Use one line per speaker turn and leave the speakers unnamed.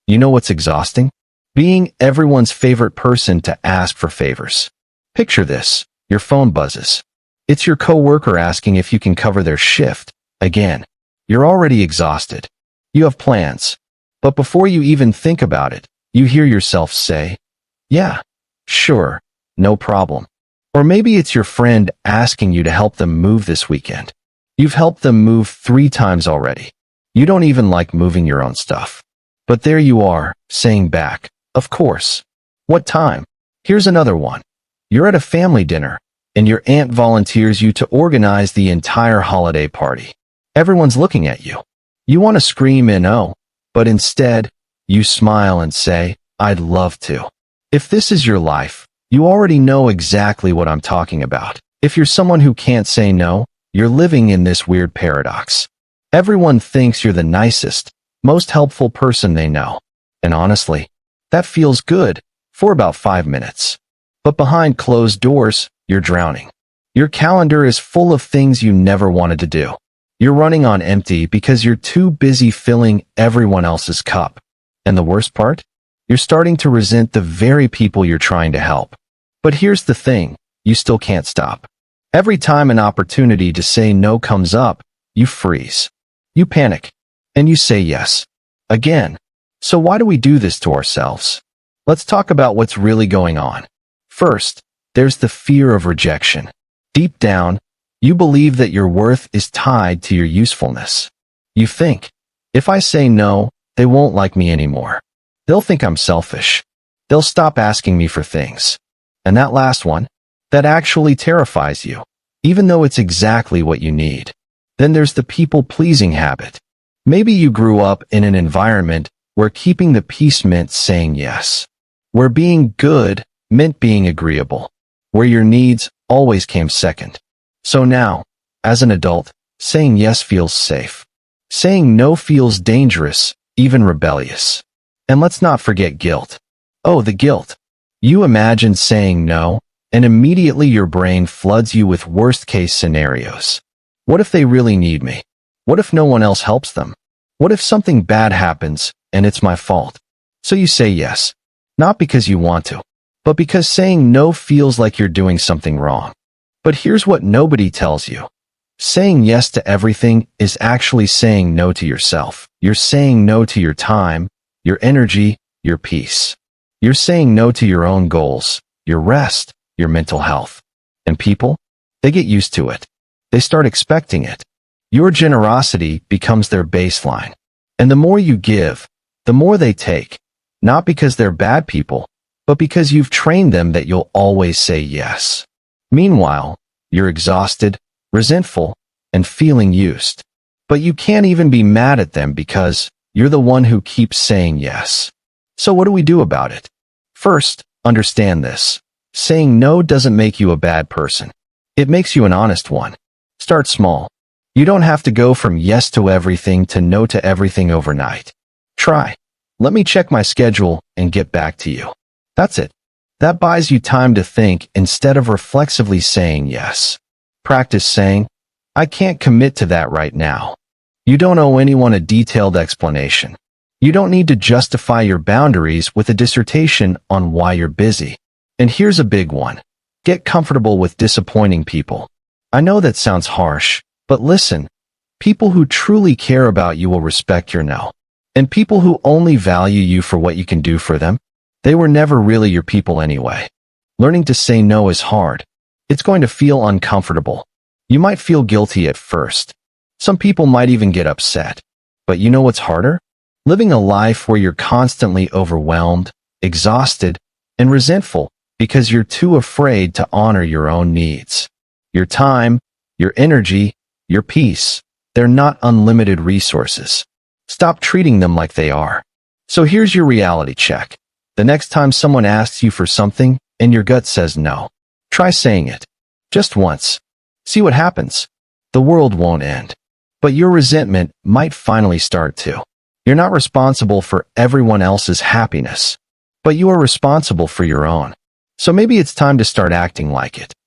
You know what's exhausting? Being everyone's favorite person to ask for favors. Picture this. Your phone buzzes. It's your coworker asking if you can cover their shift. Again, you're already exhausted. You have plans. But before you even think about it, you hear yourself say, "Yeah, sure, no problem." Or maybe it's your friend asking you to help them move this weekend. You've helped them move 3 times already. You don't even like moving your own stuff. But there you are, saying back, "Of course. What time?" Here's another one. You're at a family dinner, and your aunt volunteers you to organize the entire holiday party. Everyone's looking at you. You want to scream in "oh," but instead, you smile and say, "I'd love to." If this is your life, you already know exactly what I'm talking about. If you're someone who can't say no, you're living in this weird paradox. Everyone thinks you're the nicest, most helpful person they know. And honestly, that feels good for about 5 minutes. But behind closed doors, you're drowning. Your calendar is full of things you never wanted to do. You're running on empty because you're too busy filling everyone else's cup. And the worst part? You're starting to resent the very people you're trying to help. But here's the thing, you still can't stop. Every time an opportunity to say no comes up, you freeze. You panic. And you say yes. Again. So why do we do this to ourselves? Let's talk about what's really going on. First, there's the fear of rejection. Deep down, you believe that your worth is tied to your usefulness. You think, if I say no, they won't like me anymore. They'll think I'm selfish. They'll stop asking me for things. And that last one, that actually terrifies you, even though it's exactly what you need. Then there's the people-pleasing habit. Maybe you grew up in an environment where keeping the peace meant saying yes, where being good meant being agreeable, where your needs always came second. So now, as an adult, saying yes feels safe. Saying no feels dangerous, even rebellious. And let's not forget guilt. Oh, the guilt. You imagine saying no, and immediately your brain floods you with worst-case scenarios. What if they really need me? What if no one else helps them? What if something bad happens, and it's my fault? So you say yes, not because you want to, but because saying no feels like you're doing something wrong. But here's what nobody tells you. Saying yes to everything is actually saying no to yourself. You're saying no to your time, your energy, your peace. You're saying no to your own goals, your rest, your mental health. And people, they get used to it. They start expecting it. Your generosity becomes their baseline. And the more you give, the more they take. Not because they're bad people, but because you've trained them that you'll always say yes. Meanwhile, you're exhausted, resentful, and feeling used. But you can't even be mad at them because you're the one who keeps saying yes. So what do we do about it? First, understand this. Saying no doesn't make you a bad person. It makes you an honest one. Start small. You don't have to go from yes to everything to no to everything overnight. Try. Let me check my schedule and get back to you. That's it. That buys you time to think instead of reflexively saying yes. Practice saying, "I can't commit to that right now." You don't owe anyone a detailed explanation. You don't need to justify your boundaries with a dissertation on why you're busy. And here's a big one. Get comfortable with disappointing people. I know that sounds harsh, but listen, people who truly care about you will respect your no. And people who only value you for what you can do for them, they were never really your people anyway. Learning to say no is hard. It's going to feel uncomfortable. You might feel guilty at first. Some people might even get upset. But you know what's harder? Living a life where you're constantly overwhelmed, exhausted, and resentful because you're too afraid to honor your own needs. Your time, your energy, your peace, they're not unlimited resources. Stop treating them like they are. So here's your reality check. The next time someone asks you for something and your gut says no, try saying it. Just once. See what happens. The world won't end. But your resentment might finally start to. You're not responsible for everyone else's happiness, but you are responsible for your own. So maybe it's time to start acting like it.